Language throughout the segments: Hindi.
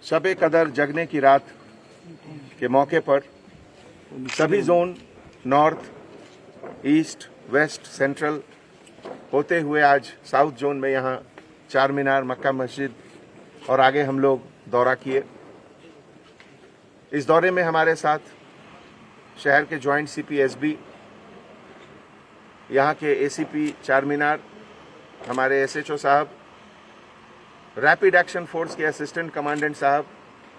शब कदर जगने की रात के मौके पर सभी zone north, east, west, central होते हुए आज साउथ जोन में यहाँ चार मीनार, मक्का मस्जिद और आगे हम लोग दौरा किए। इस दौरे में हमारे साथ शहर के जॉइंट सीपी एसबी, यहाँ के एसीपी चार मीनार, हमारे एसएचओ साहब, रैपिड एक्शन फोर्स के असिस्टेंट कमांडेंट साहब,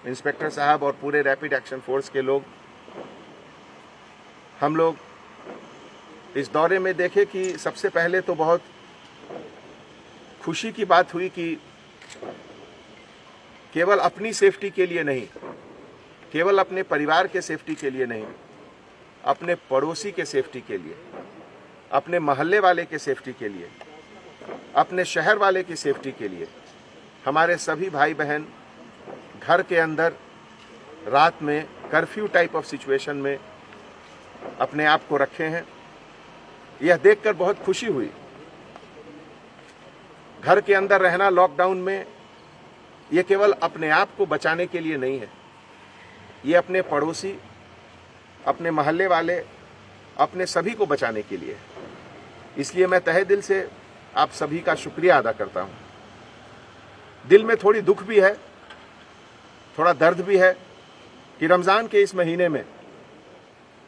इंस्पेक्टर साहब और पूरे रैपिड एक्शन फोर्स के लोग। हम लोग इस दौरे में देखे कि सबसे पहले तो बहुत खुशी की बात हुई कि केवल अपनी सेफ्टी के लिए नहीं, केवल अपने परिवार के सेफ्टी के लिए नहीं, अपने पड़ोसी के सेफ्टी के लिए, अपने मोहल्ले वाले के सेफ्टी के लिए, अपने शहर वाले की सेफ्टी के लिए हमारे सभी भाई बहन घर के अंदर रात में कर्फ्यू टाइप ऑफ सिचुएशन में अपने आप को रखे हैं। यह देखकर बहुत खुशी हुई। घर के अंदर रहना लॉकडाउन में यह केवल अपने आप को बचाने के लिए नहीं है, ये अपने पड़ोसी, अपने मोहल्ले वाले, अपने सभी को बचाने के लिए। इसलिए मैं तहे दिल से आप सभी का शुक्रिया अदा करता हूं। दिल में थोड़ी दुख भी है, थोड़ा दर्द भी है कि रमजान के इस महीने में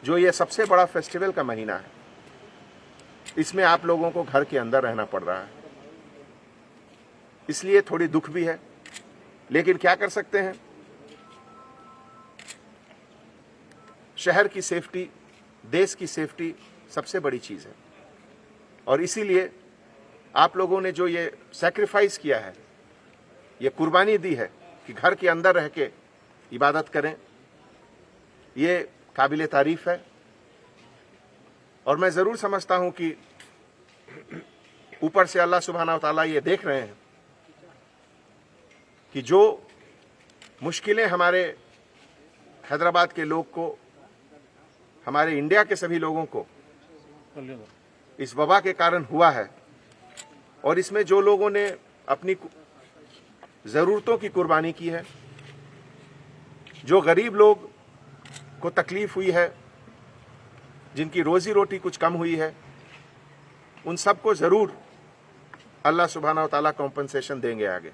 जो ये सबसे बड़ा फेस्टिवल का महीना है, इसमें आप लोगों को घर के अंदर रहना पड़ रहा है। इसलिए थोड़ी दुख भी है, लेकिन क्या कर सकते हैं। शहर की सेफ्टी, देश की सेफ्टी सबसे बड़ी चीज है और इसीलिए आप लोगों ने जो ये सैक्रिफाइस किया है, ये कुर्बानी दी है कि घर के अंदर रह के इबादत करें, ये काबिले तारीफ है। और मैं जरूर समझता हूं कि ऊपर से अल्लाह सुब्हाना व तआला ये देख रहे हैं कि जो मुश्किलें हमारे हैदराबाद के लोग को, हमारे इंडिया के सभी लोगों को इस वबा के कारण हुआ है, और इसमें जो लोगों ने अपनी जरूरतों की कुर्बानी की है, जो गरीब लोग को तकलीफ हुई है, जिनकी रोजी रोटी कुछ कम हुई है, उन सबको जरूर अल्लाह सुब्हाना व तआला कॉम्पनसेशन देंगे आगे,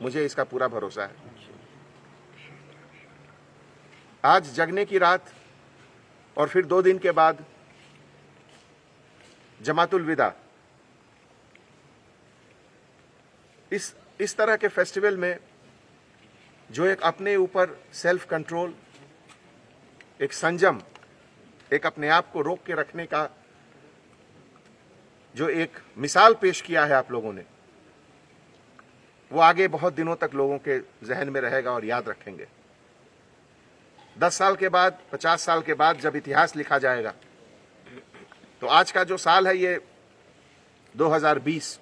मुझे इसका पूरा भरोसा है। आज जगने की रात और फिर 2 दिन के बाद जमातुल विदा, इस तरह के फेस्टिवल में जो एक अपने ऊपर सेल्फ कंट्रोल, एक संयम, एक अपने आप को रोक के रखने का जो एक मिसाल पेश किया है आप लोगों ने, वो आगे बहुत दिनों तक लोगों के जहन में रहेगा और याद रखेंगे। 10 साल के बाद, 50 साल के बाद जब इतिहास लिखा जाएगा, तो आज का जो साल है ये 2020,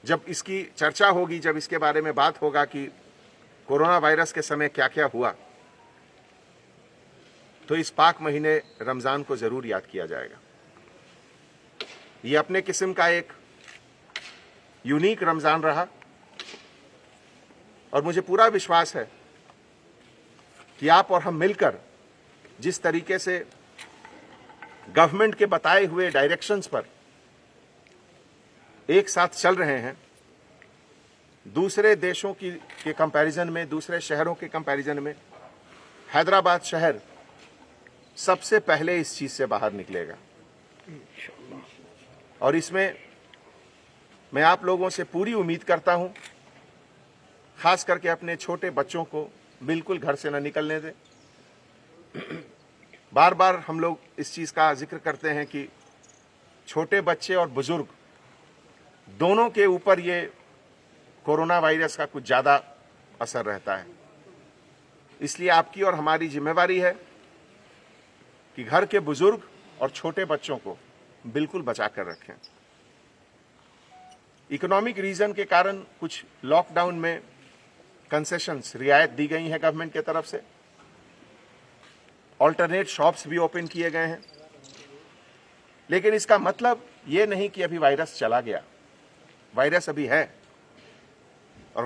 जब इसकी चर्चा होगी, जब इसके बारे में बात होगा कि कोरोना वायरस के समय क्या क्या हुआ, तो इस पाक महीने रमजान को जरूर याद किया जाएगा। ये अपने किस्म का एक यूनिक रमजान रहा और मुझे पूरा विश्वास है कि आप और हम मिलकर जिस तरीके से गवर्नमेंट के बताए हुए डायरेक्शंस पर एक साथ चल रहे हैं, दूसरे देशों के कंपैरिजन में, दूसरे शहरों के कंपैरिजन में हैदराबाद शहर सबसे पहले इस चीज से बाहर निकलेगा। और इसमें मैं आप लोगों से पूरी उम्मीद करता हूं, खास करके अपने छोटे बच्चों को बिल्कुल घर से न निकलने दें। बार बार हम लोग इस चीज का जिक्र करते हैं कि छोटे बच्चे और बुजुर्ग दोनों के ऊपर ये कोरोना वायरस का कुछ ज्यादा असर रहता है। इसलिए आपकी और हमारी जिम्मेवारी है कि घर के बुजुर्ग और छोटे बच्चों को बिल्कुल बचा कर रखें। इकोनॉमिक रीजन के कारण कुछ लॉकडाउन में कंसेशंस, रियायत दी गई है गवर्नमेंट की तरफ से। ऑल्टरनेट शॉप्स भी ओपन किए गए हैं, लेकिन इसका मतलब ये नहीं कि अभी वायरस चला गया। वायरस अभी है और